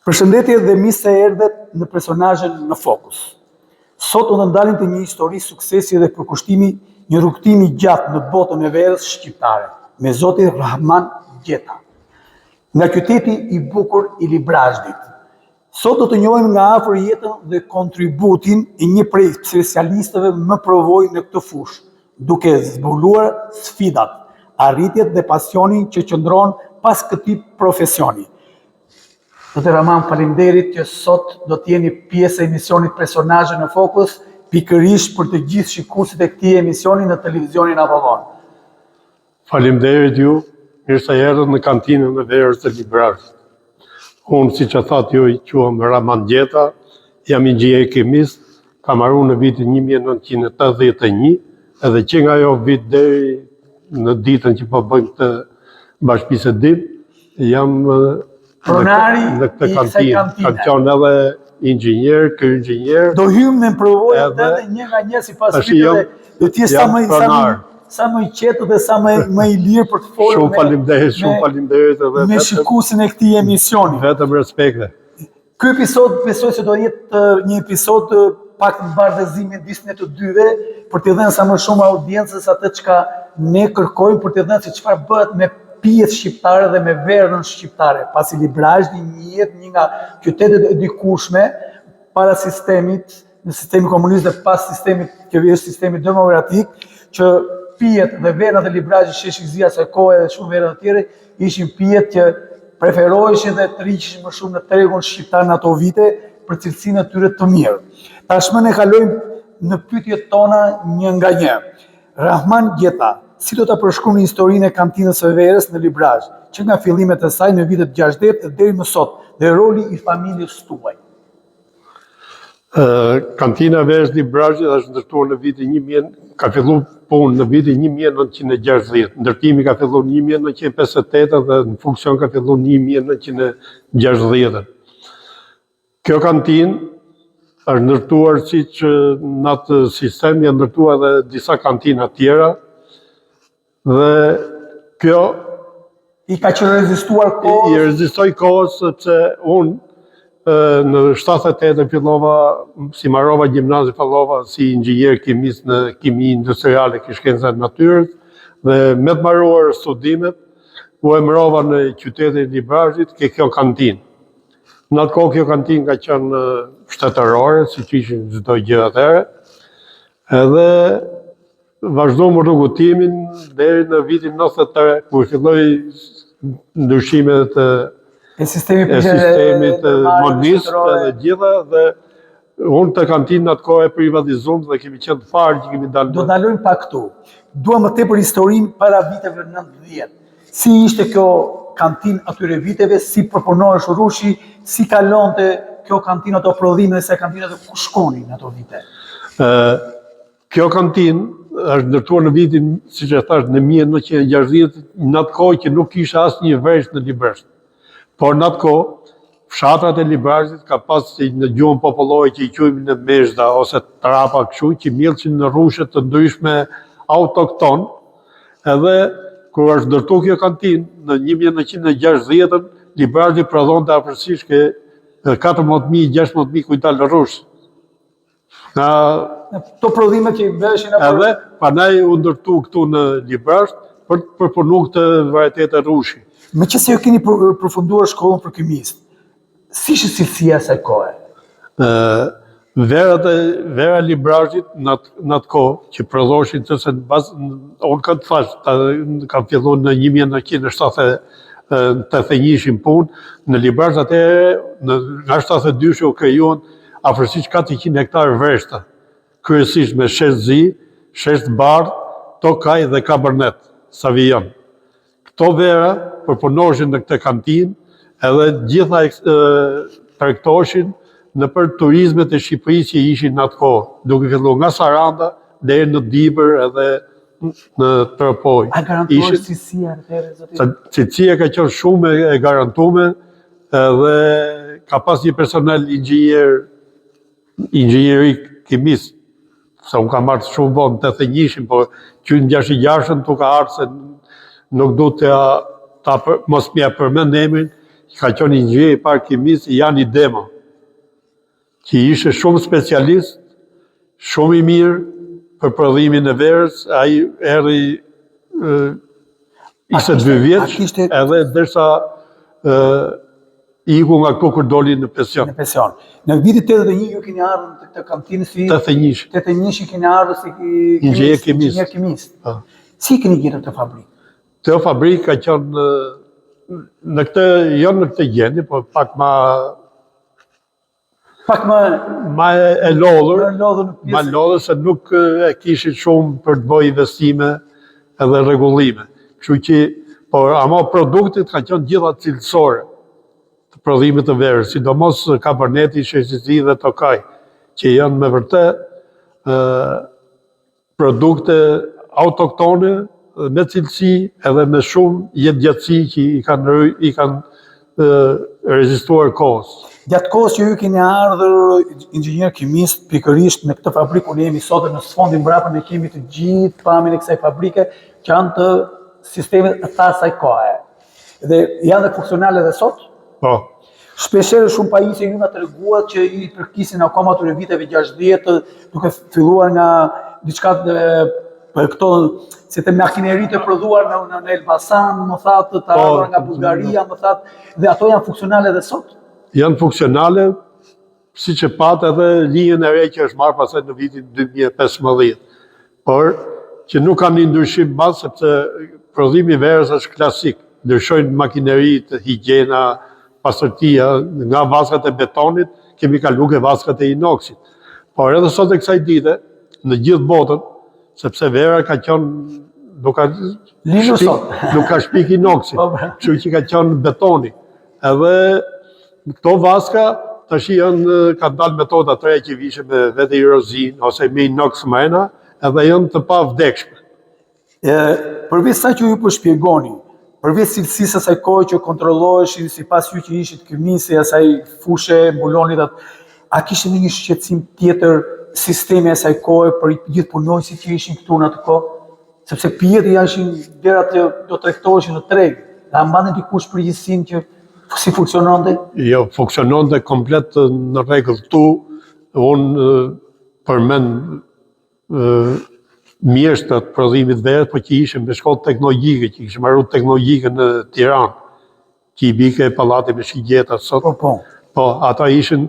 Përshëndetje dhe mirë se erdhet në personazhin në fokus. Sot do të ndalim të një histori suksesi dhe përkushtimi një rrugtimi gjatë në botën e verës shqiptare, me zotin Rahman Gjeta, nga qyteti i bukur i Librazhdit. Sot do të njohim nga afër jetën dhe kontributin e një prej specialistëve më provoj në këtë fushë, duke zbuluar sfidat, arritjet dhe pasionin që qëndron pas këtij profesioni. Zotë Rahman, faleminderit që sot do të jeni pjesë e emisionit Personazhe në Fokus, pikërisht për të gjithë shikuesit e këtij emisioni në televizionin Apollon. Faleminderit ju, mirë se erdhët në kantinën e verës të Librazhdit. Unë, siç e thatë ju, i quhem Rahman Gjeta, jam inxhinier kimist, kam marrë në vitin 1981, edhe që nga ajo vit deri në ditën që po bëjmë këtë bashkëbisedim, jam pronari në këtë kantinë. Kam qenë edhe inxhinier, inxhinier. Do hymë në provojë edhe një nga një sipas fiteve, do të jetë sa më i qetë dhe sa më i lirë për të folur. Shumë faleminderit edhe me shikuesin e këtij emisioni. Vetëm respekte. Ky episod besoj se do jetë një episod pak në bardhëzimin disë të dyve, për të dhënë sa më shumë audiencës atë çka ne kërkojmë, për të dhënë se çfarë bëhet me pijet shqiptare dhe me verën shqiptare, pasi Librazhdi njihet një nga qytetet e dikushme para sistemit, në sistemi komunist dhe pas sistemit që është sistemi demokratik, që pijet dhe verët e Librazhdit, Sheshizia, Sekoja dhe shumë verët të tjere, ishin pijet që preferoheshin dhe të rriqeshin më shumë në tregun shqiptar në ato vite për cilësinë e tyre të mirë. Tashmë ne kalojmë në pyetjet tona një nga një. Rahman Gjeta, si do të përshkruani historinë e kantinës së verës në Librazhd, që nga fillimet e saj në vitet 60 deri më sot, dhe roli i familjes tuaj? Kantina e verës Librazhdit është ndërtuar në vitin 1000, ka filluar punë në vitin 1960. Ndërtimi ka filluar në 1958 dhe në funksion ka filluar në 1960. Kjo kantinë është ndërtuar siç në atë sistem janë ndërtuar edhe disa kantina tjera. Dhe kjo i ka që rezistuar kohës? I rezistoi kohës sepse unë në 78 fillova, si marrova gjimnazi, fillova si inxhinier kimist në kimi industriale ke shkencave të natyrës, dhe me të mbaruar studimet, u emërova në qytetin e Librazhdit ke kjo kantinë. Në atë kohë kjo kantinë ka qenë shtetërore, siç ishin çdo gjë atëherë, edhe vazhdojmë rrugëtimin deri në vitin 93, kur filloi ndryshimet e sistemit modernist dhe gjitha, dhe unë të kantinë atë kohë e privatizuam dhe kemi qenë farë që kemi dalë. Do të ndalojmë pak këtu. Dua më tepër historinë para viteve 90. Si ishte kjo kantinë atyre viteve, si përpunohej rrushi, si kalonte kjo kantinë ato prodhime se kantinat ku shkonin ato vite? Kjo kantinë është ndërtuar në vitin, siç e thash, në 1960, në atë kohë që nuk kishte asnjë vesh në Librazhd. Por në atë kohë, fshatrat e Librazhdit ka pas në gjuhën popullore që i quajmë në mezhda ose trapa kështu, që mbjellshin në rrushe të ndryshme autokton, edhe kur është ndërtuar kjo kantinë në 1960, Librazhdi prodhonte afërsisht 14.000-16.000 kujtal rrush. Këto prodhime që i bëheshin edhe pandaj u ndërtu këtu në Librazhd për të përpunuar këtë varietet e rrushi. Meqenëse ju keni përfunduar shkollën për kimist, si ishte cilësia e asaj kohe? Vera e Librazhdit në atë kohë që prodhoshin se unë këtë thash, kam filluar në 1981 punë, në Librazhd atëherë nga 72 u krijuan afërsisht 400 hektarë veshta, kryesisht me shesh zi, shesh bardh, tokaj dhe kabernet, savijon. Këto vera përpunoheshin në këtë kantinë, edhe gjitha tregtoheshin në për turizmet e Shqipërisë që ishin në atë kohë, duke filluar nga Saranda deri në Dibër edhe në Tropoj. A garantohej cilësia atëherë, zoti? Cilësia ka qenë shumë e garantuar, edhe ka pas një personel inxhinieri kimist, se unë kam marrë shumë vonë në 81, por që në 66 tu ka ardhur se nuk du të mos mja përmend emrin, ka qenë inxhinier i parë kimis Jani Dema, që ishte shumë specialist, shumë i mirë për prodhimin e verës. Ai erdhi ishte 2 vjeç, edhe derisa iku nga këtu kur doli në pension. Në pension. Në vitin 81 ju keni ardhur në këtë kantinë si 81. 81 keni ardhur si Inxhinier kimist. Si keni gjetur këtë fabrikë? Kjo fabrikë ka qenë në këtë, jo në këtë gjendje, po pak më e lodhur, ma lodhur se nuk e kishin shumë për të bëjë investime edhe rregullime. Kështu që, por ama produktet ka qenë gjitha cilësore të prodhimit të verës, sidomos kaberneti, sheshisi dhe tokaj, që janë me vërtet produkte autoktone me cilësi edhe me shumë jetëgjatësi që i kanë rezistuar kohës. Gjatë kohës që ju keni ardhur inxhinier kimist pikërisht në këtë fabrikë, unë jemi sot në sfondin mbrapa, ne kemi të gjithë pamjen e kësaj fabrike që janë të sistemet të asaj kohe. Dhe janë dhe funksionale dhe sot? Po. Shpesherë shumë pajisje ju nga treguat që i përkisin akoma atyre viteve 60, duke filluar nga diçka për këto si të makineri të prodhuar në Elbasan, më thatë, të ardhur nga Bullgaria, më thatë, dhe ato janë funksionale dhe sot? Janë funksionale, si që patë edhe linjën e re që është marrë pasaj në vitin 2015. Por, që nuk kanë një ndryshim madh, sepse prodhimi i verës është klasik. Ndryshojnë makineritë, higjiena, pastërtia, nga vaskat e betonit, kemi kalu ke vaskat e inoksit. Por edhe sot e kësaj dite, në gjithë botën, sepse vera ka qenë nuk ka shpik inoksit, kështu që ka qenë betoni. Edhe këto vaska tash kanë dalë metoda të reja që vishe me vete irozin ose me inoks mrena, edhe janë të pa vdekshme. Përveç sa që ju përshpjegoni, përveç cilësisë asaj kohë që kontrolloheshin sipas ju që ishit kimisi, asaj fushe mbulonit, a kishte një shqetësim tjetër sistemi asaj kohë për gjithë punonjësit që ishin këtu në atë kohë? Sepse pjetë jashin derat do tregtoheshin në treg, a mbante dikush përgjegjësinë që si funksiononte? Jo, funksiononte komplet në rregull këtu. Unë përmend mjeshtrat prodhimit verës, po që ishin me shkollë teknologjike, që kishim marrë teknologjike në Tiranë, që i bike pallati me shigjeta sot. Po, ata ishin,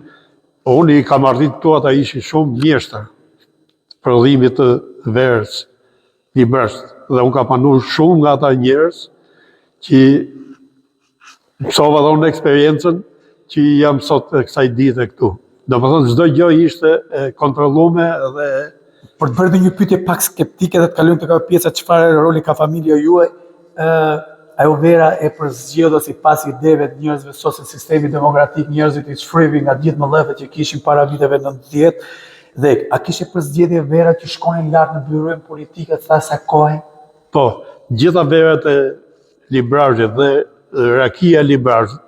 unë i kam ardhit këtu, ata ishin shumë mjeshtra prodhimit të verës, librasht. Dhe unë ka panur shumë nga ata njerëz që mësova dhe unë eksperiencën që jam sot e kësaj dite këtu. Do më thonë, çdo gjë ishte kontrollume dhe... Për të bërë një pyetje pak skeptike dhe të kalojmë të ka pjesa çfarë roli ka familja juaj, ajo vera e përzgjedhur sipas ideve të njerëzve sot se sistemi demokratik njerëzit i shfryvi nga gjithë mëllëvet që kishin para viteve 90, dhe a kishte përzgjedhje vera që shkonin lart në byroin politike të asaj kohe? Po, gjitha verat e librazhit dhe rakia e librazhit.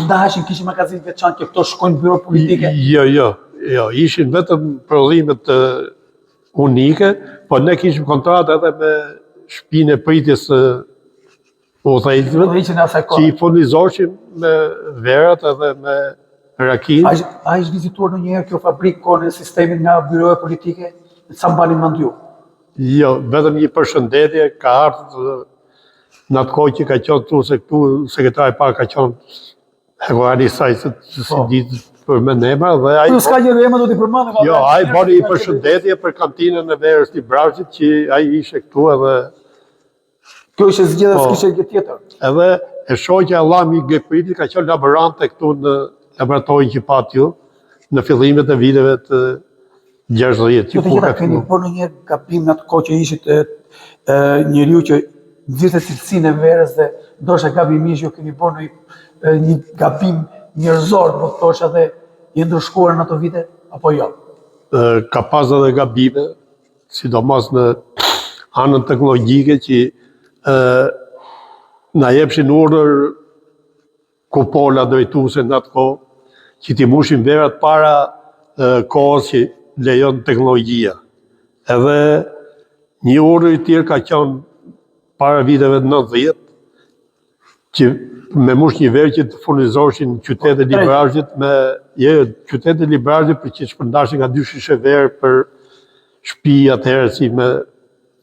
Ndaheshin, kishin magazin veçantë që këto shkojnë në byro politike? Jo, ishin vetëm prodhimet unike, po ne kishim kontratë edhe me shtëpinë e pritjes së udhëheqësve, që i furnizoshin me verat edhe me rakinë. A ishte vizituar ndonjëherë kjo fabrikë kohën e sistemit nga byroja politike? Sa mbani mend ju? Jo, vetëm një përshëndetje ka ardhur në atë kohë që ka qenë këtu, se këtu sekretari i parë ka qenë Heguani Saj, se si ditë për me emra, dhe ai... S'ka gjë emra do t'i përmendem. Jo, ai bani një përshëndetje për kantinën e verës të Librazhit, që ai ishte këtu edhe... Kjo ishte zgjedhja, s'kishte gjë tjetër. Edhe e shoqja Allami Gepriti ka qenë laborante këtu në laboratorin që pat ju, në fillimet e viteve të 60. Ju të gjitha keni bërë një gabim në atë kohë që ishit njeriu që nxirrte cilësinë e verës dhe ndoshta gabimisht ju keni bërë një gabim njerëzor, po thosha, dhe i ndërshkuar në ato vite, apo jo? Ka pas edhe gabime, sidomos në anën teknologjike që na jepshin urdhër kupola drejtuese në atë kohë, që t'i mushin verat para kohës që lejon teknologjia. Edhe një urdhër i tjerë ka qenë para viteve 90, që me mush një verë që të furnizoshin qytetet e Librazhit me qytetet e Librazhit për që shpërndashin nga 2 shishe verë për shtëpi atëherë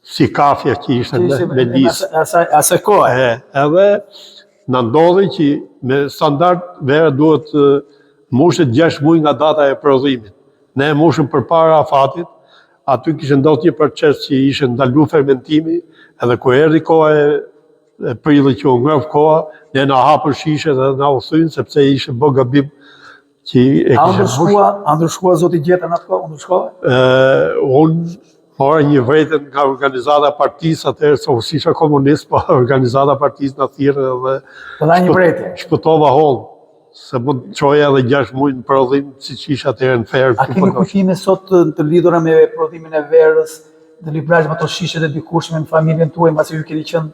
si kafja që ishte me lisë. Asaj kohë. Edhe në ndodhi që me standard vera duhet mushet 6 muaj nga data e prodhimit. Ne mushëm përpara afatit, aty kishte ndodhur një proces që ishte ndaluar fermentimi, edhe kur erdhi koha e prillit që u ngrëf koha, ne na hapën shishe dhe na u thyn sepse ishte bë gabim që e kishte. Ndryshkua zoti Gjeta në atë kohë, ndryshkova? Unë mora një vërejtën nga organizata partisë, atëherë se unë isha komunist, po organizata partisë në thirrë dhe shpëtova hollë, se mund të çoja edhe 6 muaj në prodhim, siç ishte atëherë në ferë. A keni kujtime sot të lidhura me prodhimin e verës, në Librazh, ato shishet e dikurshme në familjen tuaj, mbasi ju keni qenë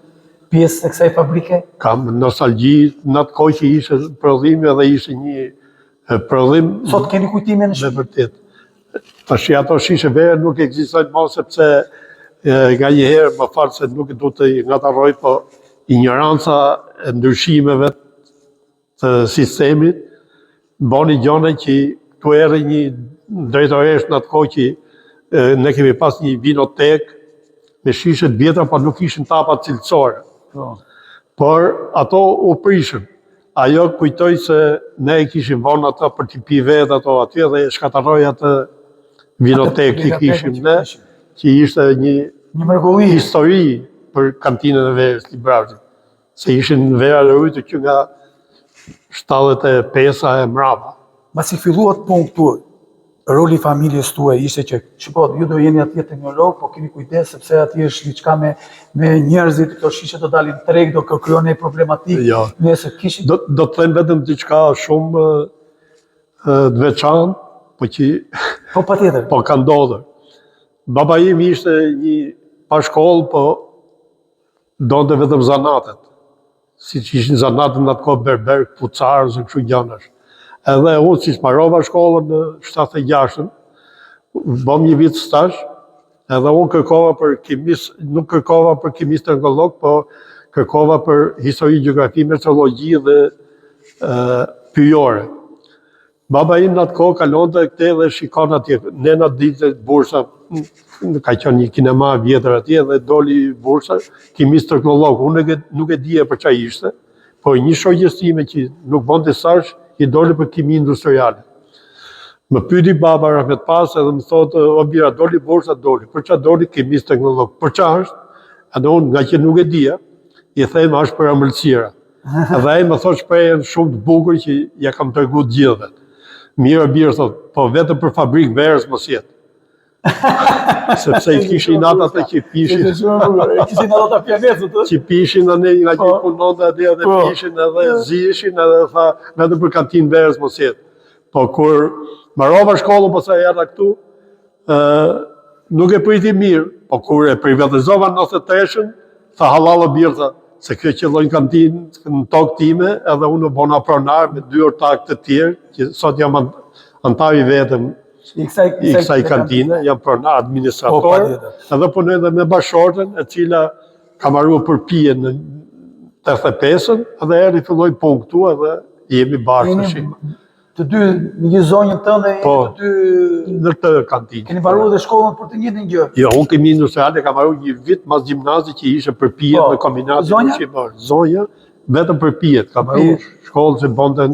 pjesë e kësaj fabrike? Kam nostalgji në atë kohë që ishte prodhimi edhe ishte një prodhim. Sot keni kujtime në shtëpi? Vërtet. Tash ato shishe verë nuk ekzistojnë më sepse nga një herë më fal se nuk do të ngatarroj, po ignoranca e ndryshimeve të sistemit boni gjone që tu erdhi një drejtoresh në atë kohë që ne kemi pas një vinotek me shishe të vjetra, por nuk ishin tapa cilësore. Por ato u prishën. Ajo kujtoj se ne i kishim vonë ato për t'i pi vetë ato aty dhe shkatarroj atë vinotek që kishim ne, që ishte një histori për kantinën e verës Librazhit. Se ishin vera lërujtë që nga 75 e mrapa. Masi filluat punë këtu, roli i familjes tuaj ishte që, shikoj, ju do jeni atje teknolog, po keni kujdes sepse atje është diçka me njerëzit, këto shishe do dalin treg, do krijojnë problematikë. Jo. Do të them vetëm diçka shumë të veçantë, po që po patjetër. Po ka ndodhur. Baba im ishte një pa shkollë, po donte vetëm zanatet. Siç ishin zanatët në atë kohë berber, pucar, ose kështu gjanash. Edhe unë si smarova shkollën në 76-ën, bëm një vit stazh, edhe unë kërkova për kimist, nuk kërkova për kimist angolog, po kërkova për histori, gjeografi, meteorologji dhe pyjore. Baba im në atë kohë kalonte këte dhe shikon atje, ne na dilte bursa, ka qenë një kinema vjetër atje dhe doli bursa, kimist teknolog, unë nuk e dija për çfarë ishte, po një shoqes time që nuk bonte stazh, i doli për kimi industriale. Më pyeti baba rreth pas edhe më thotë, o bira, doli bursa, doli. Për çfarë doli kimist teknolog? Për çfarë është? Edhe unë nga që nuk e dija, i them është për ëmbëlsira. Edhe ai më thotë shprehjen shumë të bukur që ja kam treguar të gjithëve. Mirë birë, thotë, po vetëm për fabrikë verës mos jetë. Sepse i kishin ata që pishin. Kishin ata pianecët, që pishin nga që punonte atje dhe pishin edhe ziheshin edhe tha vetëm për kantinë verës mos jetë. Po kur mbarova shkollën pastaj erdha këtu, nuk e priti mirë, po kur e privatizova në 93-ën, tha hallalla birë, se kjo qëllon kantinë në tokë time, edhe unë u bona pronar me 2 ortak të tjerë, që sot jam antar i vetëm i kësaj kantine, jam pronar administrator, edhe punoj edhe me bashortën, e cila ka marruar përpije në 85-ën, edhe erdhi filloi punë këtu edhe jemi bashkë. Të dy në një zonjën tënde, të dy në këtë kantinë. Keni mbaruar dhe shkollën për të njëjtën gjë? Jo, unë kemi industriale, kam mbaruar një vit mas gjimnazit që ishte përpije në kombinatin ushqimor. Zonja vetëm përpijet, kam mbaruar shkollën që bonten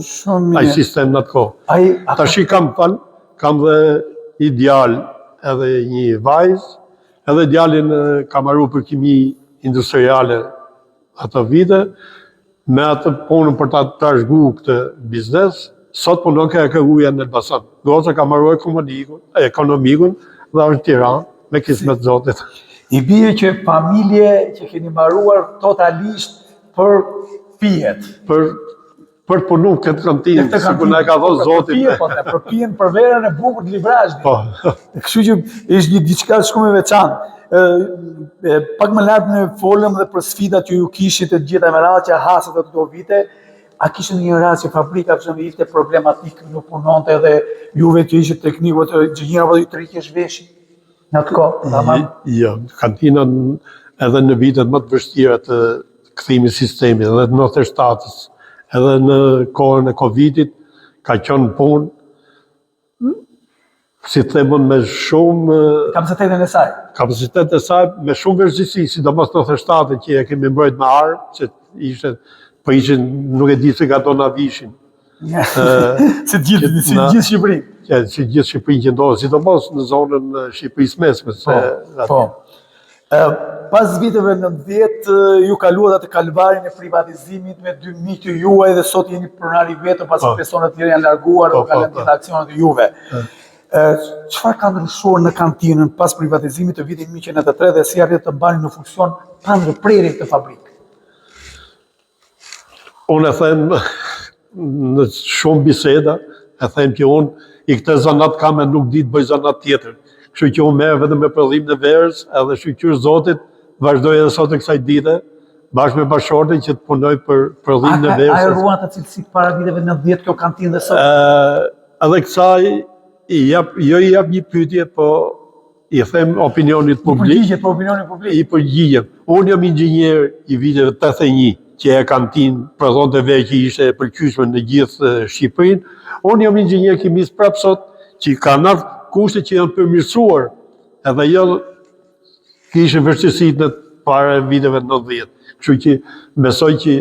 ai sistem në atë kohë. Tash kam dhe ideal edhe një vajzë, edhe djalin kam mbaruar për kimi industriale ato vite, me atë punën për ta trashëgu këtë biznes. Sot punon ka KU-ja në Elbasan. Goca ka mbaruar ekonomikun dhe është në Tiranë, me kismet zotit. I bie që familje që keni mbaruar totalisht për pijet. Për punu këtë kantinë, si ku na ka dhënë zotit. Për pijen, për verën e bukur të Librazhit. Kështu që është një diçka shumë e veçantë. Pak më lart ne folëm dhe për sfidat që ju kishit të gjitha me radhë që hasët ato vite. A kishte një rast që fabrika për shembull ishte problematik, nuk punonte edhe juve që ishte tekniku të inxhinier apo të rikesh veshin në atë kohë? Jo, kantina edhe në vitet më të vështira të kthimit sistemit, edhe në 97-s edhe në kohën e Covidit ka qenë punë, si themon, me shumë Kapacitetin e saj. kapacitet e saj, me shumë vërgjësi, sidomos 97 që e kemi mbrojt me armë, që ishin, nuk e di se ka do na vishin. Si gjithë Shqipërinë. Si gjithë Shqipërinë që ndodhë, sidomos në zonën Shqipërisë mesme. Po. Pas viteve 90, ju kaluat atë kalvarin e privatizimit me 2 miqtë juaj dhe sot jeni pronari vetëm pasi personat tjerë janë larguar dhe kanë lënë aksionet e juve. Çfarë ka ndryshuar në kantinën pas privatizimit të vitit 1993 dhe si arrit të mbani në funksion pa ndërprerje këtë fabrikë? Unë e them në shumë biseda, e them që unë i këtë zanat kam e nuk di të bëj zanat tjetër. Kështu që unë merr vetëm me prodhim në verës, edhe shqyqyr Zotit, vazhdoj edhe sot e kësaj dite, bashkë me bashkëshortin që të punoj për prodhim në verës. A e ruan të cilësit para viteve 90 kjo kantinë dhe sot? Edhe kësaj, i jap një pyetje, po i them opinionit publik. Për opinionin publik. I përgjigjem. Unë jam inxhinier i viteve 81, që e kantinë prodhonte verë që ishte e pëlqyeshme në gjithë Shqipërinë. Unë jam inxhinier kimist prapë sot, që kanë atë kushte që janë përmirësuar, edhe jo kishin vështirësitë në para viteve 90. Kështu që besoj që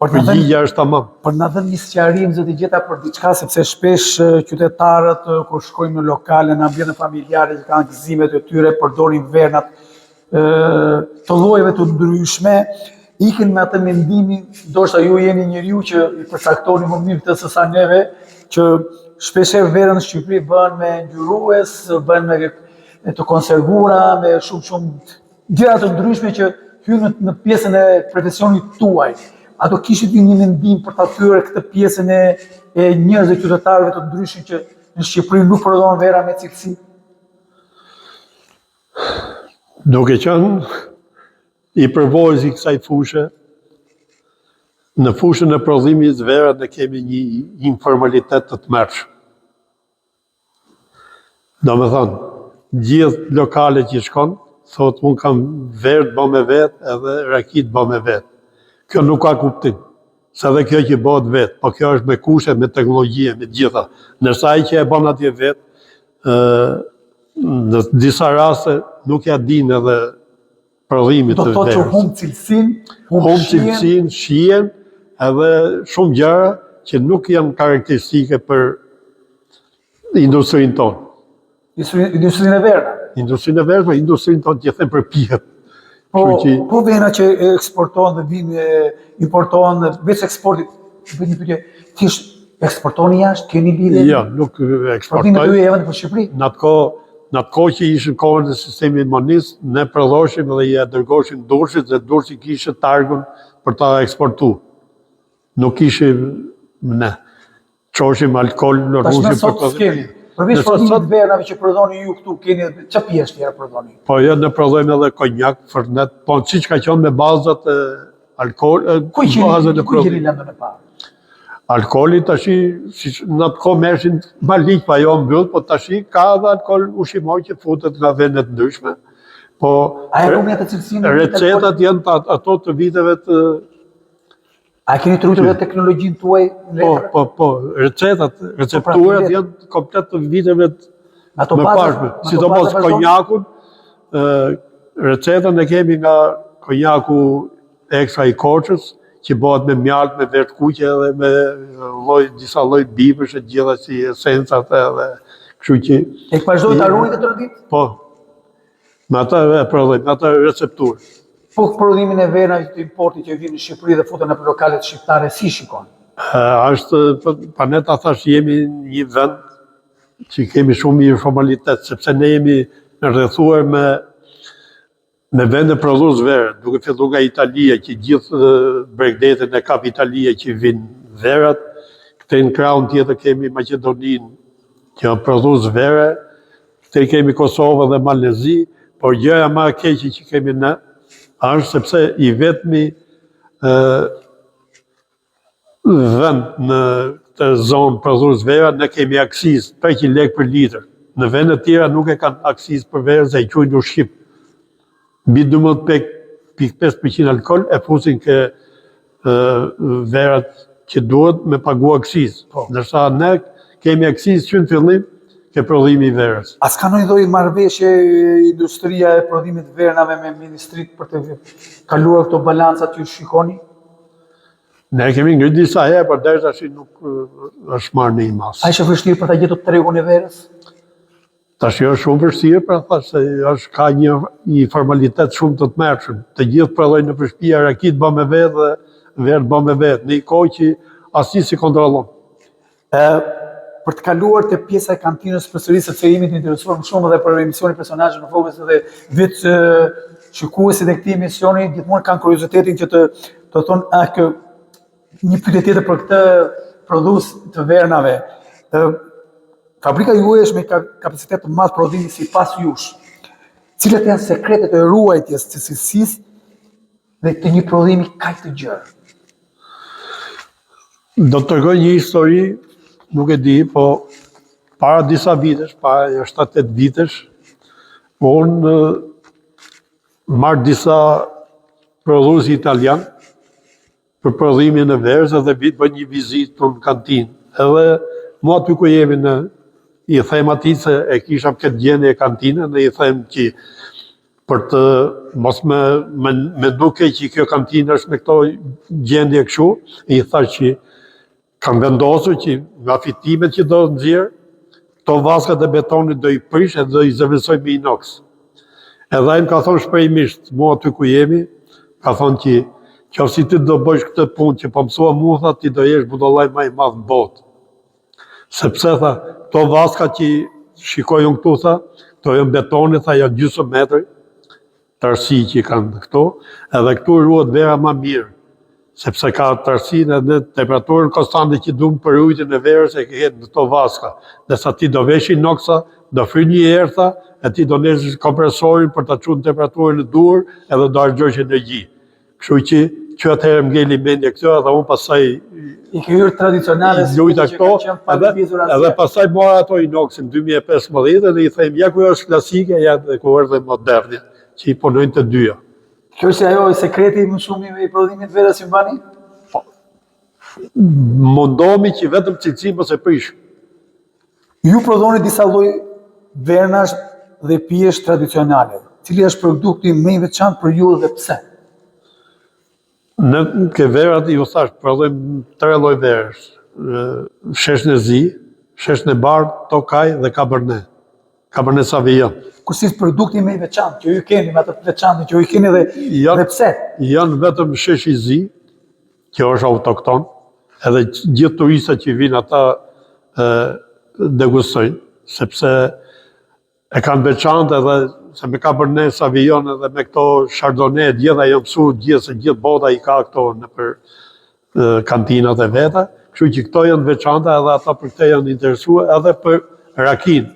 përgjigja është tamam. Për na dhënë një sqarim zoti Gjeta për diçka, sepse shpesh qytetarët kur shkojnë në lokale, në ambiente familjare që kanë gëzimet e tyre, përdorin vernat të llojeve të ndryshme, ikin me atë mendimin, ndoshta ju jeni njeriu që i përcaktoni më mirë këtë se sa neve, që shpesher verën në Shqipëri bën me ngjyrues, bën me të konservura, me shumë gjëra të ndryshme që hynë në pjesën e profesionit tuaj. Ato kishit një mendim për ta thyer këtë pjesën e njerëzve qytetarëve të ndryshëm që në Shqipëri nuk prodhon vera me cilësi? Duke qenë i përvojës i kësaj fushë, në fushën e prodhimit të verës ne kemi një informalitet të tmerrshëm. Do me thonë, gjithë lokale që shkon, thot unë kam verë të bë me vetë edhe rakit të bë me vetë. Kjo nuk ka kuptim, se dhe kjo që bëhet vetë, po kjo është me kushte, me teknologjie, me gjitha. Nërsa ai që e bën atje vetë, në disa raste nuk ja din edhe prodhimit të verës. Do të thotë që humb cilësinë, shijen, edhe shumë gjëra që nuk janë karakteristike për industrinë tonë. Industrinë e verës. Industrinë e verës, po industrinë tonë që them për pihet. Po vena që eksportohen dhe vinë, importohen, veç eksportit, bëjnë një pyetje, thjesht eksportoni jashtë, keni lidhje? Jo, nuk eksportoj. Prodhimet e juaja për Shqipëri? Në atë kohë që ishën kohën e sistemit monist, ne prodhoshim dhe ja dërgoshim Durrësit dhe Durrësi kishte targun për ta eksportuar. Nuk kishim ne. Çoshim alkool në Rusi për të. Përveç prodhimit vernave që prodhoni ju këtu, keni çfarë pjesë tjera prodhoni? Po jo, ne prodhojmë edhe konjak, fernet, po siç ka qenë me bazat e alkool, bazat e prodhimit. Ku jeni lëndën e parë? Alkooli tash, siç në atë kohë merrshin malik, pa jo mbyll, po tash ka edhe alkool ushqimor që futet nga vende të ndryshme. Po recetat janë ato të viteve të. A keni të rritur dhe teknologjinë tuaj? Po, recepturat janë komplet të viteve të më pashme. Sidomos konjakun, recetën e kemi nga konjaku ekstra i Korçës, që bëhet me mjaltë, me verë kuqe dhe me disa lloj bibësh e gjitha si esencat edhe kështu që. E vazhdoj ta ruajnë këtë traditë? Po. Me ata e prodhojmë, me ata recepturë. Po prodhimin e verave të importit që vinë në Shqipëri dhe futen në lokalet shqiptare, si shikon? Pa ne ta thash, jemi një vend që kemi shumë informalitet, sepse ne jemi rrethuar me vende prodhues verë, duke filluar nga Italia, që gjithë bregdetin e kap Italia që vinë verat, këtë në krahun tjetër kemi Maqedoninë, që janë prodhues vere, këtë kemi Kosovë dhe Malezi, por gjëja më e keqe që kemi ne, është sepse i vetmi vend në këtë zonë prodhues vera, ne kemi aksis 300 lekë për litër. Në vendet tjera nuk e kanë aksis për verë, se i quajnë ushqim. Mbi 12.5% alkool e fusin ke verat që duhet me pagu aksis. Ndërsa ne kemi aksis që në fillim ke prodhimi i verës. A s'ka ndonjë lloj marrëveshje industria e prodhimit të verave me ministrit për të kaluar këto balancat ju shikoni? Ne kemi ngritur disa herë, por deri tash nuk është marrë në mas. A ishte vështirë për ta gjetur tregun e verës? Tash është shumë vështirë, pra thash se ka një formalitet shumë të tmerrshëm. Të gjithë prodhojnë në shtëpi rakit bën me vetë dhe verë bën me vetë, në një kohë që asnjë si kontrollon. Për të kaluar te pjesa e kantinës përsëri, sepse jemi të interesuar më shumë edhe për emisionin Personazhe në Fokus dhe vetë shikuesit e këtij emisioni gjithmonë kanë kuriozitetin që të thonë një pyetje tjetër për këtë prodhues të vernave. Fabrika juaj është me kapacitet të madh prodhimi sipas jush. Cilat janë sekretet e ruajtjes të cilësisë dhe të një prodhimi kaq të gjerë? Do të tregoj një histori, nuk e di, po para disa vitesh, para 7-8 vitesh, unë marrë disa prodhues italian për prodhimin e verës dhe bëj një vizitë në kantinë. Edhe mua aty ku jemi i them atij se e kisha këtë gjendje e kantinën dhe i them që për të mos me duke që kjo kantinë është në këto gjendje kështu, i thash që kam vendosur që nga fitimet që do nxjerr, këto vaskat e betonit do i prish edhe do i zëvendësoj me inox. Edhe ai më ka thonë shprehimisht, mua aty ku jemi, ka thonë që qoftë ti do bësh këtë punë që po mësua mua, tha, ti do jesh budollaj më i madh në botë. Sepse tha, këto vaska që shikoj unë këtu, tha, këto janë betoni, tha, janë gjysmë metri, tërsi që kanë këto, edhe këtu ruhet vera më mirë, sepse ka tërsinë edhe temperaturën konstante që duam për ujitjen e verës e ke në këto vaska. Nësa ti do vesh inoxa, do fry një herë, tha, e ti do nesh kompresorin për ta çuar temperaturën e duhur edhe do harxhosh energji. Kështu që atëherë më ngeli mendje këtë edhe unë pastaj i ke hyrë tradicionale lujta këto, edhe pastaj mora ato inoxin 2015 dhe i them ja ku është klasike, ja ku është moderne, që i punojnë të dyja. Kjo është ajo sekreti më shumë i prodhimit të verës që bani? Mundohemi që vetëm cilësi mos e prish. Ju prodhoni disa lloj vernash dhe pijesh tradicionale. Cili është produkti më i veçantë për ju dhe pse? Në ke verat, ju thash, prodhojmë 3 lloj verësh. Shesh në zi, shesh në bardh, tokaj dhe cabernet. Cabernet Sauvignon. Kush është produkti më i veçantë që ju keni, me atë të veçantë që ju keni dhe pse? Janë vetëm shesh i zi, që është autokton, edhe gjithë turistët që vinë ata degustojnë, sepse e kanë veçantë edhe se me Cabernet Sauvignon edhe me këto Chardonnay, gjitha janë mësuar gjithë se gjithë bota i ka këto nëpër kantinat e veta, kështu që këto janë veçanta edhe ata për këtë janë interesuar edhe për rakin.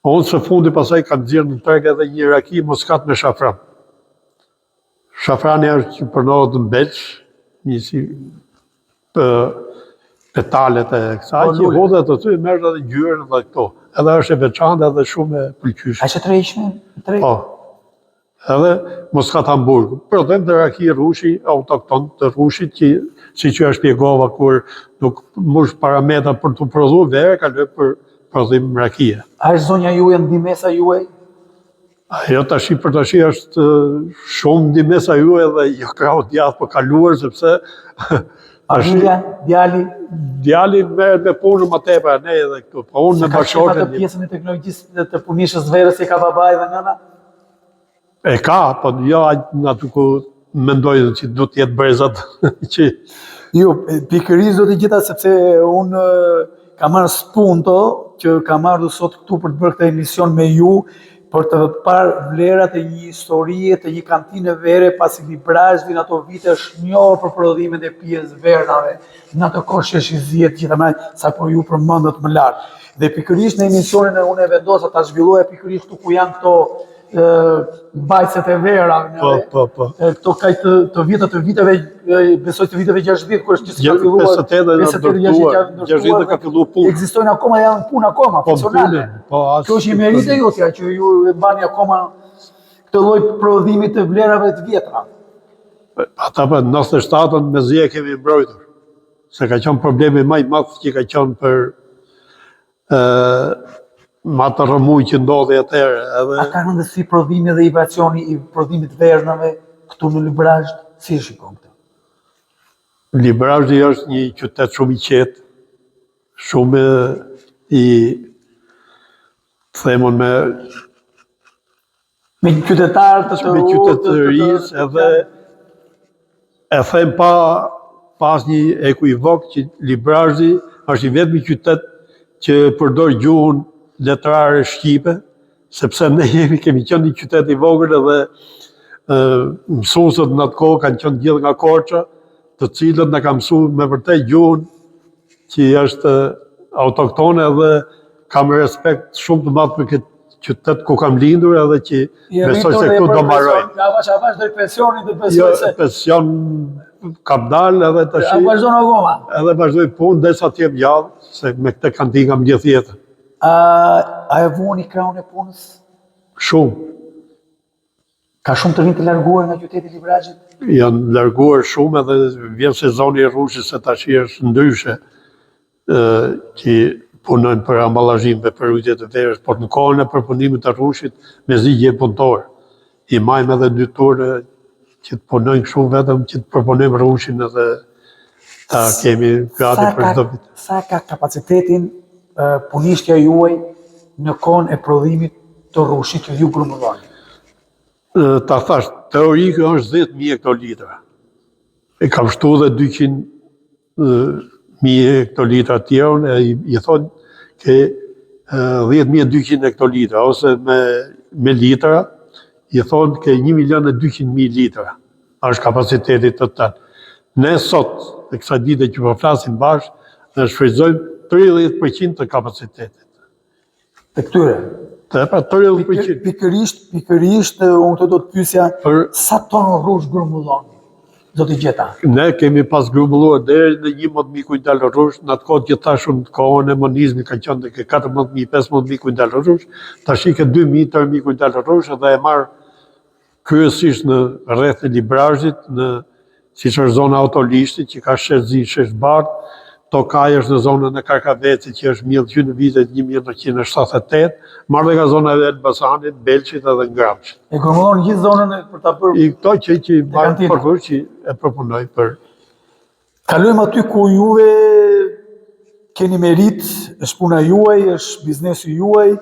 Unë së fundi pasaj kam nxjerrë në treg edhe një raki muskat me shafran. Shafrani është që përnohet në Belç, një si petalet e kësaj, që hodhet aty, merr edhe ngjyrën dhe këto. Edhe është e veçantë edhe shumë e pëlqyeshme. A është tregshme? Po. Edhe muskat Hamburg. Prodhojmë të raki rushi, autokton të rushit, që siç ju shpjegova kur nuk mush parametra për të prodhuar verë, kaloj për prodhim rakie. A është zonja juaj, ndihmesa juaj? Ajo tashi për tashi është shumë ndihmesa juaj dhe jo krau djathtë për kaluar, sepse Familja, djali? Djali merret me punën më tepër, ne edhe këtu. Po unë me bashkëshorten. Ka pjesën e teknologjisë dhe të punishës verës që ka babai dhe nëna? E ka, po jo aty ku mendojnë që do të jetë brezat që Jo, pikërisht do të gjeta sepse unë kam marrë spunto që kam ardhur sot këtu për të bërë këtë emision me ju, për të parë vlerat e një historie të një kantine vere, pasi Librazhdi në ato vite është njohur për prodhimet e pijes vernave, në ato kohë shesh i zihet gjithamaj sa po ju përmendët më lart. Dhe pikërisht në emisionin e unë e vendosa ta zhvilloja pikërisht këtu ku janë këto bajcet e verave. Po. Këto kaj të viteve, besoj të viteve 60, kur është që s'ka filluar. 60 ka filluar punë. Ekzistojnë akoma, janë punë akoma, funksionale. Kjo është një meritë e jotja, që ju e bani akoma këtë lloj prodhimit të vlerave të vjetra. Ata për 97-ën me zi e kemi mbrojtur. se ka qenë problemi më i madh që ka qenë për ma të rëmuj që ndodhi atëherë. A ka rëndësi prodhimi dhe invazioni i prodhimit verdhnave këtu në Librazh? Si e shikon këtë? Librazhi është një qytet shumë i qetë, shumë i themon me qytetarë të me qytetërisë edhe e them pa asnjë ekuivok që Librazhi është i vetmi qytet që përdor gjuhën letrare shqipe, sepse ne kemi qenë një qytet i vogël edhe mësuesët në atë kohë kanë qenë gjithë nga Korça, të cilët na kanë mësuar me vërtet gjuhën që është autoktone dhe kam respekt shumë të madh për këtë qytet ku kam lindur edhe që besoj se këtu do mbaroj. Avash deri pensionit të besoj se pension kam dalë edhe tash. Vazhdon akoma. Edhe vazhdoj punë derisa të jem gjallë, se me këtë kantinë kam gjithë jetën. A e vuani krahun e punës? Shumë. Ka shumë të rinj të larguar nga qyteti i Librazhit? Janë larguar shumë edhe vjen sezoni i rrushit se tash është ndryshe që punojnë për amballazhim dhe për ujtje të verës, por në kohën e përpunimit të rrushit me zgjidhje punëtor. I majmë edhe 2 turë që të punojnë kështu vetëm që të përpunojmë rrushin edhe ta kemi gati për çdo vit. Sa ka kapacitetin punishtja juaj në kohën e prodhimit të rrushit që ju grumulloni? Ta thash, teorikë është 10.000 hektolitra. E kam shtu dhe 200.000 hektolitra tjerën, e i thonë ke 10.200 hektolitra, ose me litra, i thonë ke 1.200.000 litra. Është kapacitetit të tënë. Ne sot, e kësa dite që po flasim bashkë, ne shfrytëzojmë 30% të kapacitetit. Të këtyre? Të pra 30%. Pikërisht, unë të do të pyesja, sa tonë rrush grumulloni? Zoti Gjeta. Ne kemi pas grumbulluar deri në 11.000 kuintal rrush, në atë kohë që thashun në kohën e monizmit ka qenë ke 14.000-15.000 kuintal rrush, tash i ke 2.000-3.000 kuintal rrush dhe e marr kryesisht në rreth e Librazhit, siç është zona Autolishtit që ka Sheshzi, Sheshbardh, Tokaj është në zonën e Karkavecit që është miell që në vitet 1978, marrë dhe nga zona e Elbasanit, Belqit edhe Ngramshit. E grumullon gjithë zonën për ta bërë. I këto që marrë përvër që e përpunoj për. Kalojmë aty ku juve keni merit, është puna juaj, është biznesi juaj,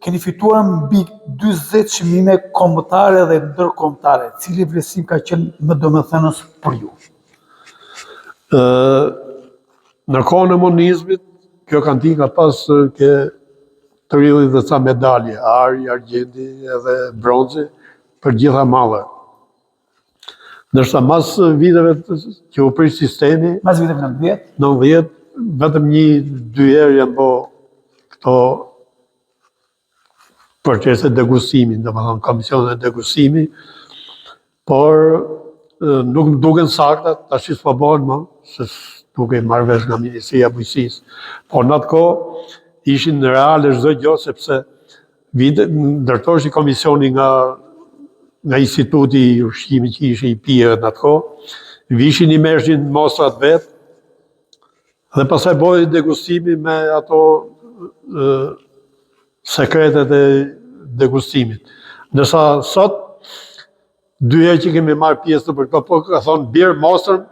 keni fituar mbi 40 çmime kombëtare dhe ndërkombëtare. Cili vlerësim ka qenë më domethënës për ju? Në kohën e monizmit, kjo kantinë ka pas ke 30 dhe ca medalje, ari, argjendi edhe bronzi për gjitha mallet. Ndërsa mas viteve që u prish sistemi, mas viteve 90, vetëm 1-2 herë janë bo këto procese degustimi, domethënë komisione degustimi, por nuk duken sakta, tash s'po bëhen më, se duke marrë vesh nga Ministria e Bujqësisë. Por në atë kohë ishin reale çdo gjë sepse ndërtoheshi komisioni nga Instituti i Ushqimit që ishte i pirë në atë kohë, vishin i merrshin mostrat vet dhe pastaj bëhej degustimi me ato sekretet e degustimit. Ndërsa sot 2 herë që kemi marrë pjesë për këto, po ka thonë birë mostrën,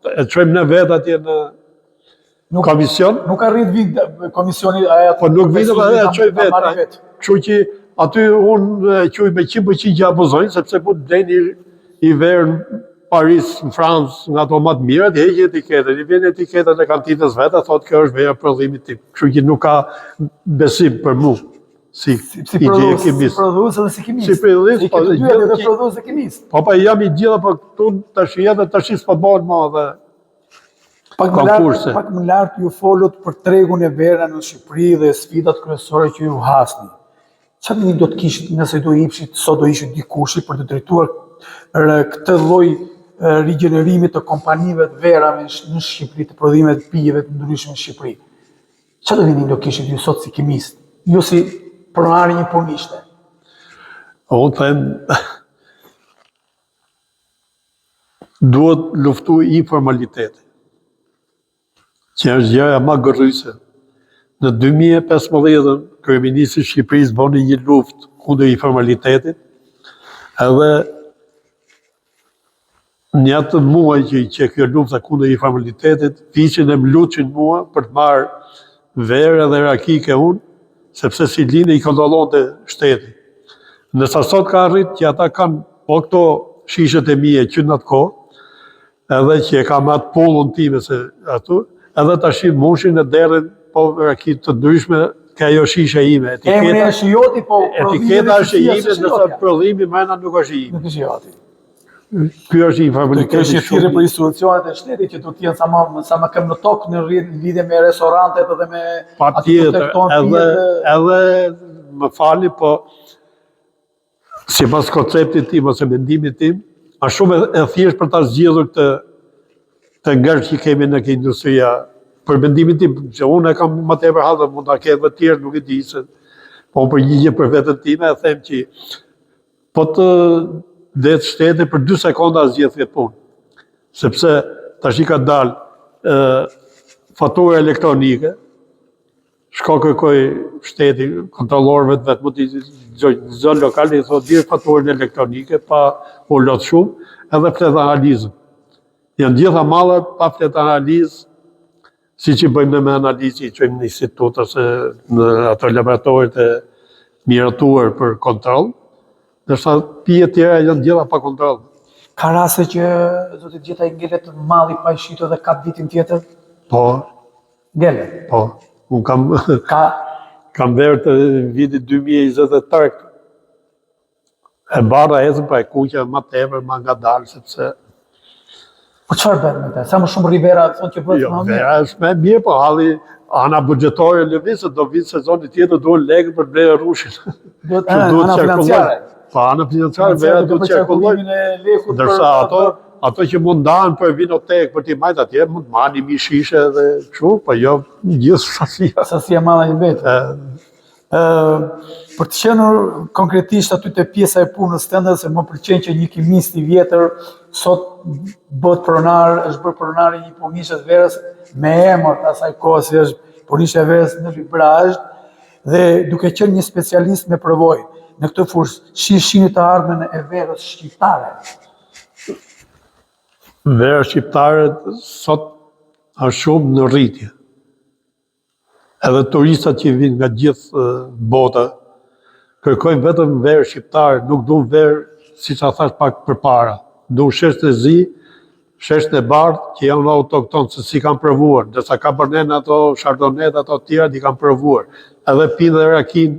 e çojmë në vetë atje në komision. Nuk arrit vit komisioni po nuk vit edhe e çoj vetë. Kështu që aty unë e quaj me 100% që abuzojnë, sepse po deni i verë në Paris, në Francë, nga ato më të mirat, heqë etiketën, i vjen etiketën e kantinës vetë, thotë kjo është vera prodhimit tim. Kështu që nuk ka besim për mua. Si prodhues dhe si kimist. Si prodhues, po dhe prodhues dhe kimist. Po jam i gjitha, po këtu tash edhe tash s'po bëhet më dhe konkurse. Pak më lart ju folët për tregun e verave në Shqipëri dhe sfidat kryesore që ju hasni. Çfarë mendoni do të kishit nëse do ishit sot do ishit dikush për të drejtuar këtë lloj rigjenerimit të kompanive të verave në Shqipëri, të prodhimeve të pijeve të ndryshme në Shqipëri? Çfarë mendoni do kishit ju sot si kimist? Ju si pronari një punishte? Unë them, duhet luftu informalitetin. që është gjëja më gërryse. Në 2015, Kryeministri i Shqipërisë bëni një luftë kundër informalitetit, edhe në atë muaj që kjo lufta kundër informalitetit, fiqin e më luqin mua për të marrë verë dhe rakike unë, sepse si linë i kontrollonte shteti. Nësa sot ka arrit që ata kanë po këto shishet e mije që në atë kohë, edhe që e kam atë pullën time se atu, edhe ta shim mushin e derin po rakit të ndryshme ka jo shisha ime. Emri është joti, po etiketa është ime, nësa prodhimi mrena nuk është ime. Nuk është joti. Ky është informaliteti. Kjo është thirrje për institucionet e shtetit që do të jenë sa më këm në tokë në lidhje me restorantet edhe me patjetër, edhe më fali, po sipas konceptit tim ose mendimit tim, është shumë e thjesht për ta zgjidhur këtë ngërç që kemi në këtë industria. Për mendimin tim, që unë e kam më tepër hallë, mund ta ketë të tjerë, nuk e di se, po përgjigje për veten time e them që po të dhe shteti për 2 sekonda zgjedh këtë punë. Sepse tash i ka dalë fatura elektronike, shko kërkoj shteti, kontrollorëve të vetë, zonë lokale i thotë dirë faturën elektronike, pa u lot shumë, edhe flet analizën. Janë gjitha mallat pa flet analizë, si që bëjmë me analizë, që në institut ose në ato laboratorit e miratuar për kontroll, nërsa pije tjera janë gjitha pa kontroll. Ka raste që do të gjitha i ngelet malli pa i shitur dhe kap vitin tjetër? Po. Ngelet? Po. Unë kam verë të vitit 2023. E barra ecën pa e kuqja ma tepër, ma nga dalë, sepse... Po çfarë bën me të? Sa më shumë Rivera thonë që bëhet më mirë? Vera është më mirë, po halli ana buxhetore lëvizet, do vitë sezoni tjetër duhen lekë për blerë rrushin. Ana financiare. Po ana financiare Vera do të qarkullojë. Ndërsa ato që mund ndahen për vinotek, për t'i majt atje, mund marrni mi shishe dhe kështu, po jo gjithë sasia. Sasia madhe e vetë. Për të qenur konkretisht aty te pjesa e punës tënde, se më pëlqen që një kimist i vjetër sot bëhet pronar, është bërë pronar i një punishë të Verës me emër të asaj kohë si është punishja e Verës në Librazh dhe duke qenë një specialist me përvojë në këtë fushë, shihni të ardhmen e Verës shqiptare. Vera shqiptare sot është shumë në rritje. Edhe turistat që vinë nga gjithë bota, kërkojnë vetëm verë shqiptare, nuk duhen verë, si që thash pak për para. Duhen shesht e zi, shesht e bardh, që janë autoktonë, se si kanë provuar. Dërsa Cabernet, ato Chardonnay, ato tjera, i kanë provuar. Edhe pinë dhe rakin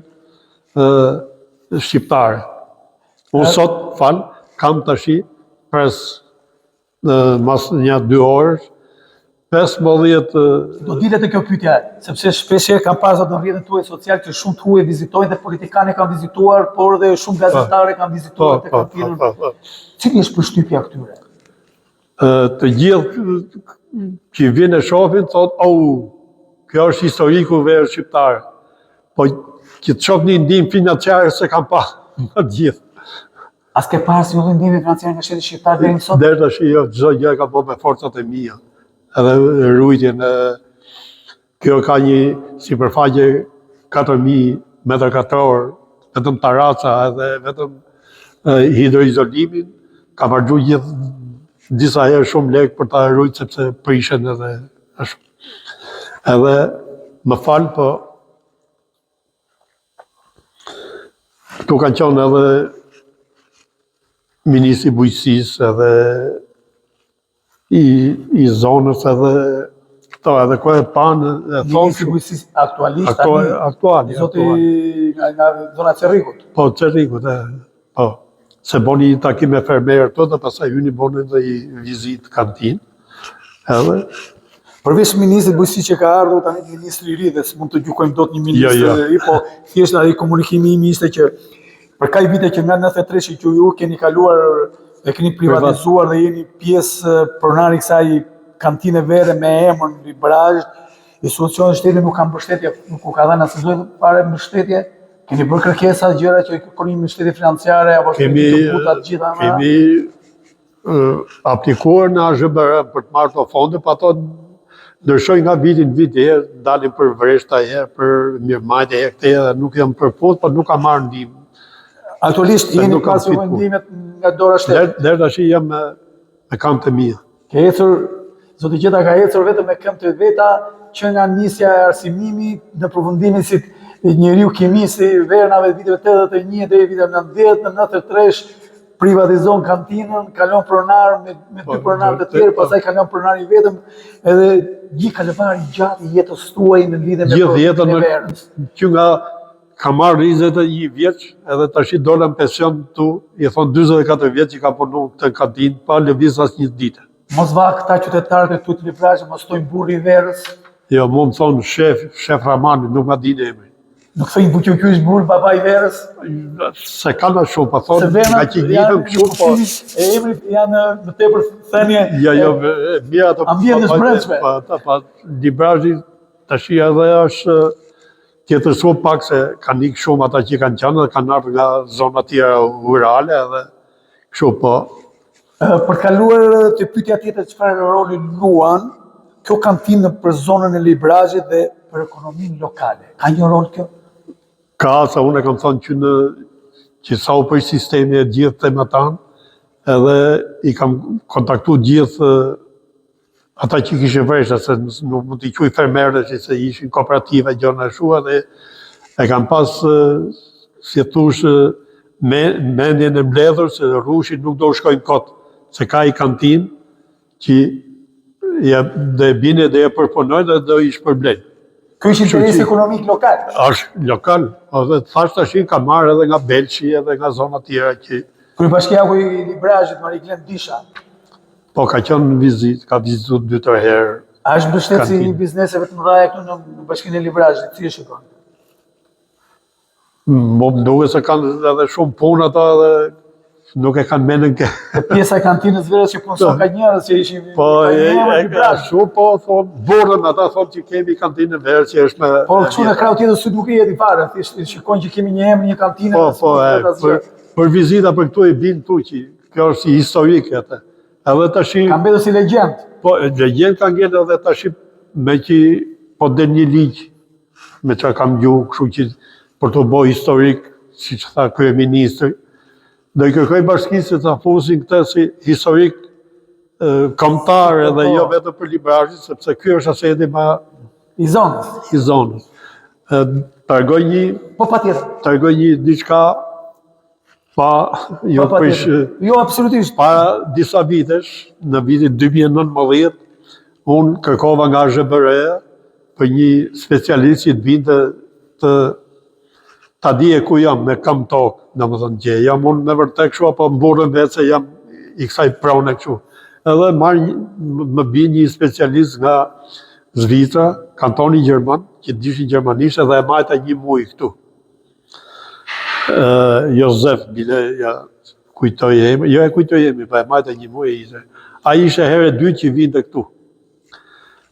shqiptare. Unë sot, kam tashi, pres mas një 2 orësh, 15... Do dilet e kjo pyetja, sepse shpesher kam pasur në rrjetet tuaj social që shumë të huaj vizitojnë dhe politikanë kanë vizituar, por dhe shumë gazetare kanë vizituar të kanë thirrur. Cili është përshtypja këtyre? Të gjithë që vinë e shohin, thotë, kjo është historiku verë shqiptare. Po që të shoh një ndihmë financiare se kam pa në gjithë. As ke parë si një ndihmë financiare nga shteti shqiptar deri më sot? Deri tash jo, çdo gjë ka bërë me forcat e mia. Edhe rujtjen, kjo ka një sipërfaqe 4.000 metër katror, vetëm taraca edhe vetëm hidroizolimin, ka marrë gjithë disa herë shumë lekë për ta rujtë sepse prishen edhe ashtu. Edhe më falë, po këtu kanë qenë edhe Ministri i Bujqësisë edhe i zonës edhe këto, edhe ko e panë, e thonë Ministri i Bujqësisë aktualisht, aktuali. Zoti nga zona Cerrikut. Po, Cerrikut, po. Se boni një takim me fermerë të dhe pasaj hyni boni dhe i vizit kantin. Edhe... Përveç Ministrit Bujqësisë që ka ardhur, tani Ministri i ri dhe s'mund të gjykojmë dot një ministër i ri, po thjesht ai komunikimi im ishte që për kaq vite që nga 93 që ju keni kaluar dhe keni privatizuar dhe jeni pjesë pronari kësaj kantine vere me emër në Librazh, institucionet shtetit nuk kanë mbështetje, nuk u ka dhënë asnjë fare mbështetje. Keni bërë kërkesa gjëra që kërkojnë mbështetje financiare apo kemi aplikuar në AZBR për të marrë të fonde, po ato Ndryshoj nga vitin vit herë, dalim për vreshta herë, për mirëmbajtje herë këtej dhe nuk jam përputh, por nuk kam marrë ndihmë. Aktualisht jeni pas vendimet nga dora shtetit. Deri tash jam me kam të mia. Ka ecur, zoti Gjeta ka ecur vetëm me këmbë të veta që nga nisja e arsimimit në përfundimin si njeriu kimisi Vernave viteve 81 deri viteve 90, në 93 privatizon kantinën, kalon pronar me dy pronar të tjerë, pastaj kalon pronari vetëm, edhe gjithë kalvari gjatë jetës tuaj në lidhje me jetën e Verës. Që nga kam marrë 21 vjeç, edhe tash dola në pension këtu, i thon 44 vjeç që ka punu këtë kantinë, pa lëviz asnjë ditë. Mos va këta qytetarët e Tuti Libraçit, mos thojnë burri i Verës. Jo, mu më thonë shef Ramani, nuk ma dinë emrin. Nuk thojnë Buqëqysh burr baba i Verës. Se kanë shumë, pa thonë, nga që njëtëm këshu, po... E emri janë më tepër thënie... Jo, mira të... Ambjendës brendshme. Pa, Libraçi tash edhe është tjetërsuar pak se kanë ikë shumë ata që kanë qenë dhe kanë ardhur nga zona tjera rurale edhe kështu po. Për kaluar të pyetja tjetër çfarë roli luan kjo kantinë për zonën e Libraçit dhe për ekonominë lokale. Ka një rol kjo? Ka, sa unë e kam thënë që sa u për sistemi e gjithë tematan, edhe i kam kontaktu gjithë ata që kishin vreshta, se nuk mund t'i quaj fermerë, që se ishin kooperative gjona e shua, dhe e kam pas, si thush, mendjen e mbledhur, se rrushi nuk do shkojnë kot, se ka i kantinë, që dhe bine dhe e përpunojnë dhe do ish përblen. Kjo është interes ekonomik lokal? Është lokal, dhe thash tashin ka marrë edhe nga Belçi edhe nga zona tjera që... Kryebashkiaku i Libraçit, Mariklen Disha. Po, ka qenë në vizit, ka vizitu 2-3 herë. A është mbështetës i bizneseve të mëdha këtu në Bashkinë e Libraçit, si e shikon? Më duket se kanë edhe shumë punë ata dhe nuk e kanë menën ke... Pjesa e kantinës Verës që punëson ka njerëz që ishin... Po, shumë po, thonë, burën, ata thonë që kemi kantinën Verës që është me... Po, që në krau tjetër së nuk i jeti fare, shikon që kemi një emër, një kantinë... Po, për vizita për këtu i binë tu që kjo është si historike atë. Edhe tashi... Ka mbetur si legjend. Po, legjend ka ngellë edhe tashi me që po den një ligj, me që kam gjuhë, kështu që për të bo historik, si që tha kryeministri, do i kërkoj bashkisë të afusin këtë si historik kombëtar edhe jo vetëm për Libraçin, sepse kjo është asedi ma... I zonës. I zonës. Tërgoj një... Po, patjetër. Tërgoj një diçka pa... Jo, absolutisht. Para disa vitesh, në vitin 2019, unë kërkova nga ZBR për një specialist që të vinte ta dije ku jam, me kam tokë, në më thënë gje. Jam unë me vërtet këshu, apo më burën vetë se jam i kësaj prone këshu. Edhe më bi një specialist nga Zvitra, kantoni Gjerman, që dishi gjermanisht, edhe e majta një muj këtu. Jozef, bile, ja kujtoj jemi, jo e kujtoj jemi, pa e majta një muj e ishe. A ishe herë e dytë që vinte këtu.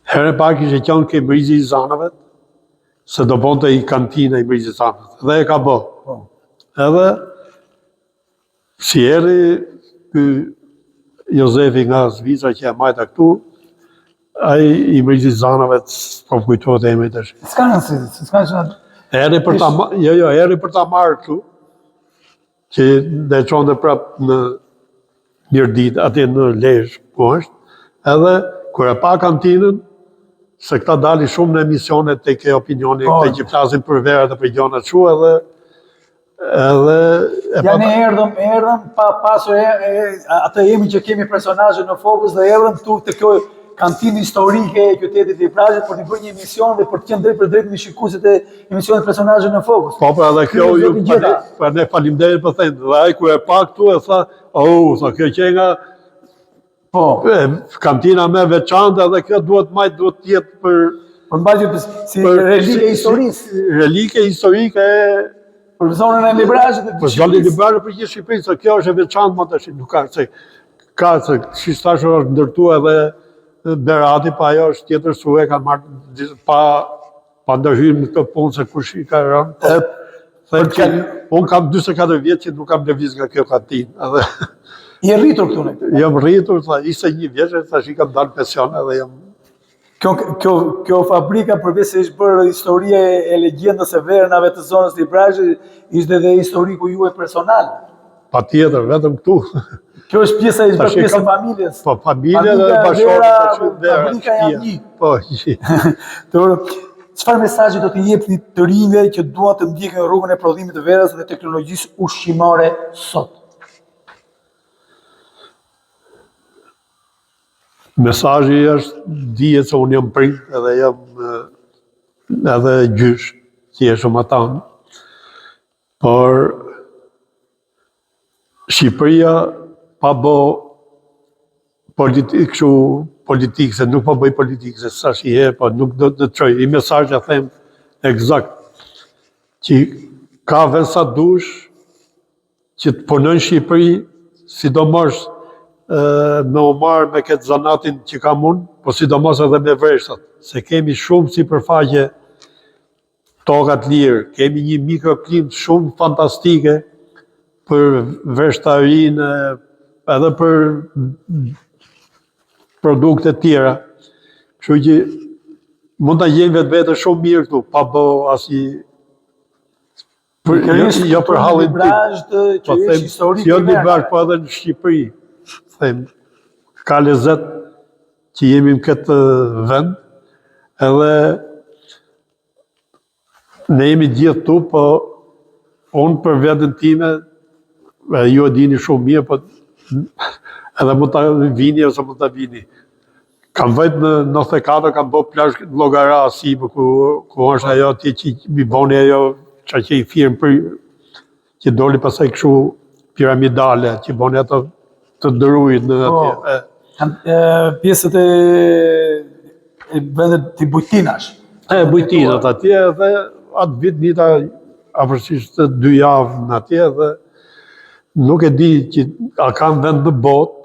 Herë e pak ishe qënë ke Mrizi i Zanave, se do bonte i kantina i Mrizi i Zanave. Dhe e ka bo. Edhe, si eri, ky Jozefi nga Zvitra që e majta këtu, ai i Mrizi i Zanave, po kujtojt e emi të shi. S'ka nësi, s'ka që... Eri për ta marrë këtu, që dhe qonë dhe prapë në Mirdit, ati në Lezhë, ku është, edhe kër e pa kantinën, se këta dali shumë në emisionet të ke opinioni, të që flasin për verët dhe për gjonat shu, edhe... Ja ne erdhëm, pasur atë jemi që kemi personazhe në fokus dhe erdhëm këtu të kjo kantinë historike e qytetit Libraçit për të bërë një emision dhe për të qenë drejt për drejt me shikuesit e emisionit personazhe në fokus. Po, pra dhe kjo ju për ne faleminderit për thënë, dhe ai kur e pa këtu e tha, sa kjo që nga kantina me veçantë dhe kjo duhet tjetë për... Për mbajtje si relike historisë. Relike historike e... Për zonën e Libraçit. Për zonën e Libraçit për gjithë Shqipërinë, se kjo është e veçantë më të shi, nuk ka, se shistashë është ndërtu edhe Berati, pa ajo është tjetër su e ka marrë pa ndërhyrë në këtë punë se kush i ka rënë. Unë kam 24 vjetë që nuk kam lëviz nga kjo kantinë. I rritur këtu në këtë? Jam rritur, ishte një vjeqe, tash i kam dalë pension edhe jam... Kjo fabrika përveç se ishte bërë historie e legjendës së Vernave të zonës Librazhi, ishte edhe historiku juaj personal. Patjetër, vetëm këtu. Kjo është pjesa e familjes. Po, familja dhe bashkëshortë fabrika janë një. Po, Çfarë mesazhi do t'i jepni të rinjve që duan të ndjekin rrugën e prodhimit të verës dhe teknologjisë ushqimore sot? Mesazhi është dihet se unë jam prind edhe jam edhe gjysh, si e shumë atan. Por Shqipëria pa bo politikë, se nuk po bëj politikë, se sa shihe, po nuk do të çoj. I mesazh ja them eksakt, që ka vend sa dush që të punojnë në Shqipëri, sidomos me u marrë me këtë zanatin që kam unë, po sidomos edhe me vreshtat, se kemi shumë sipërfaqe tokat lirë, kemi një mikroklimë shumë fantastike për vreshtarinë, edhe për produkte tjera. Kështu që mund ta gjejmë vetë shumë mirë këtu, pa bë asnjë jo për hallin tim. Po them, jo në Librazh, po edhe në Shqipëri. Them, ka lezet që jemi në këtë vend, edhe ne jemi gjithë tu, po unë për vetën time, ju e dini shumë mirë, po edhe mund të vini ose mund të vini. Kam vajt në 94, kam bo plazh në Llogara, si, ku është ajo ti që mi boni ajo që i firmë për që doli pasaj kështu piramidale, që boni ato të ndërujt në atje. Pjesët e vendet të bujtinash. Bujtinat atje, dhe atë vit njëta afërsisht 2 javë në atje, dhe nuk e di që a kam vend në botë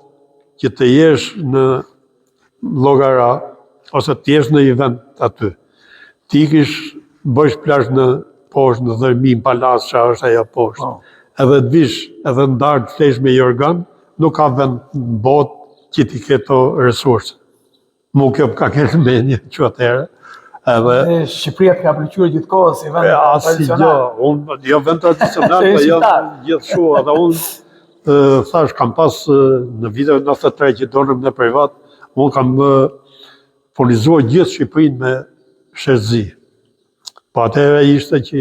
që të jesh në Llogara, ose të jesh në një vend aty. Ti kish bësh plazh në poshtë, në Dërmin Palas, që është ajo poshtë. Edhe të vish, edhe ndarë të flesh me jorgan, nuk ka vend në botë që ti keto resurse. Mu kjo ka kërë menje që atëherë. Shqipëria të ka pëlqyer gjithkohë si vend tradicional. Jo vend tradicional, po jo gjithçka. Edhe unë thash, kam pas në vitet 93 që donëm në privat, unë kam furnizuar gjithë Shqipërinë me sheshzi. Po atëherë ishte që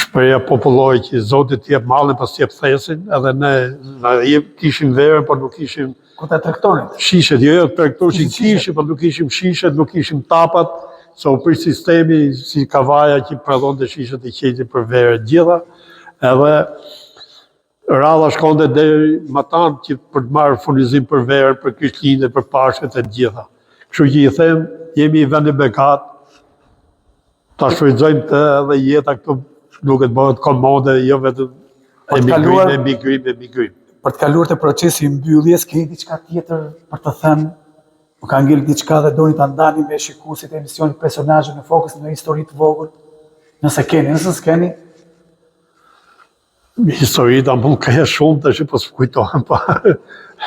shpreha popullore që Zoti të jep mallin pas të jep thesin, edhe ne kishim verën, por nuk kishim ku ta tregtonin. Shishet, jo tregtonin kishim, por nuk kishim shishet, nuk kishim tapat, se u prish sistemi si kavaja që prodhonte shishet e qetin për verë gjitha, edhe radha shkonte deri matan që për të marrë furnizim për verën, për Krishtlindjen, për Pashkët e gjitha. Kështu që i them, jemi i vendi bekat, ta shfrytëzojmë të edhe jeta këtu duket bëhet komode, jo vetëm emigrim. Për të kaluar të procesi mbylljes, keni diçka tjetër për të thënë? Më ka ngel diçka dhe doni ta ndani me shikuesit e emisionit Personazhe në Fokus në histori të vogël? Nëse keni, nëse s'keni? Histori ta mund ka shumë tash po s'kujtohem, po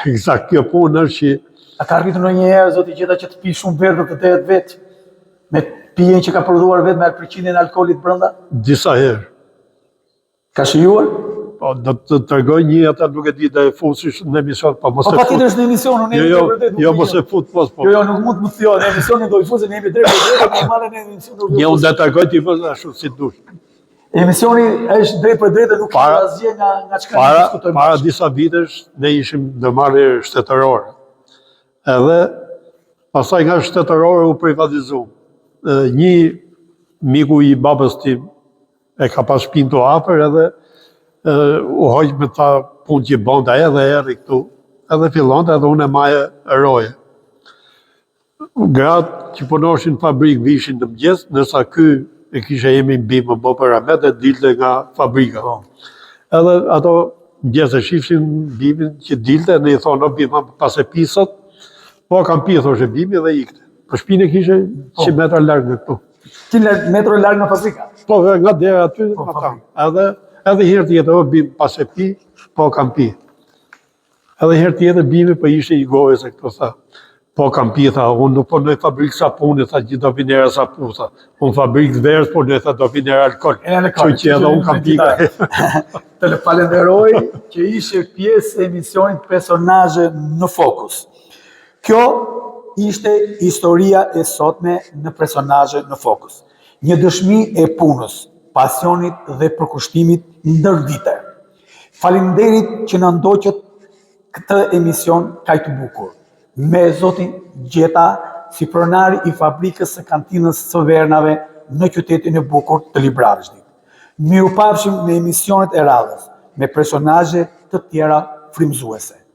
eksakt kjo punë është që a ka arritur ndonjëherë zoti gjeta që të pi shumë verë të 8 vet me pijen që ka prodhuar vetë me përqindjen e alkoolit brenda? Disa herë. Ka shijuar? Po, do të tregoj një ata nuk e di dhe fusish në emision, po mos e fut. Po patjetër është në emision, unë jemi vërtet. Jo, mos e fut po. Jo, nuk mund të më thjo, në emisionin do i fuzë, ne jemi drejt, normale në emision nuk do i fuzë. Unë do të tregoj ti vëzë ashtu si dush. Emisioni është drejt për drejt dhe nuk ka asgjë nga çka ne diskutojmë. Para disa vitesh ne ishim ndërmarrje shtetërore. Edhe pastaj nga shtetërore u privatizu. Një miku i babës tim e ka pas shtëpinë të afër, edhe u hoq me ta punë që bënte ai, edhe erdhi këtu, edhe fillonte, edhe unë e maje roje. Gratë që punoshin në fabrikë vishin në mëngjes, ndërsa ky e kisha jemi mbi më bë për amet e dilte nga fabrika. Edhe ato mëngjes e shifshin bimin që dilte, ne i thonë, o bima pas e pisot, po kam pi, thoshe bimi dhe ikte. Për shpinë e kishe 100 metra larg nga këtu. 100 metra larg nga fabrika? Po, nga dera aty, edhe herë tjetër, o bim pas e pi, po kam pi. Edhe herë tjetër bimi për ishte i gojës e këto tha. Po kam pitha, unë nuk po në fabrikë sapuni, tha gjithë do vinera sapu, tha. Unë fabrikë verës, po në tha do vinera alkohol. Që që edhe unë kam pika. Të le falenderoj që ishe pjesë e emisionit Personazhe në Fokus. Kjo ishte historia e sotme në Personazhe në Fokus. Një dëshmi e punës, pasionit dhe përkushtimit ndër vite. Faleminderit që na ndoqët këtë emision kaq të bukur. Me zotin Gjeta si pronari i fabrikës së kantinës së Vernave në qytetin e bukur të Librazhdit. Mirupafshim në emisionet e radhës me personazhe të tjera frymëzuese.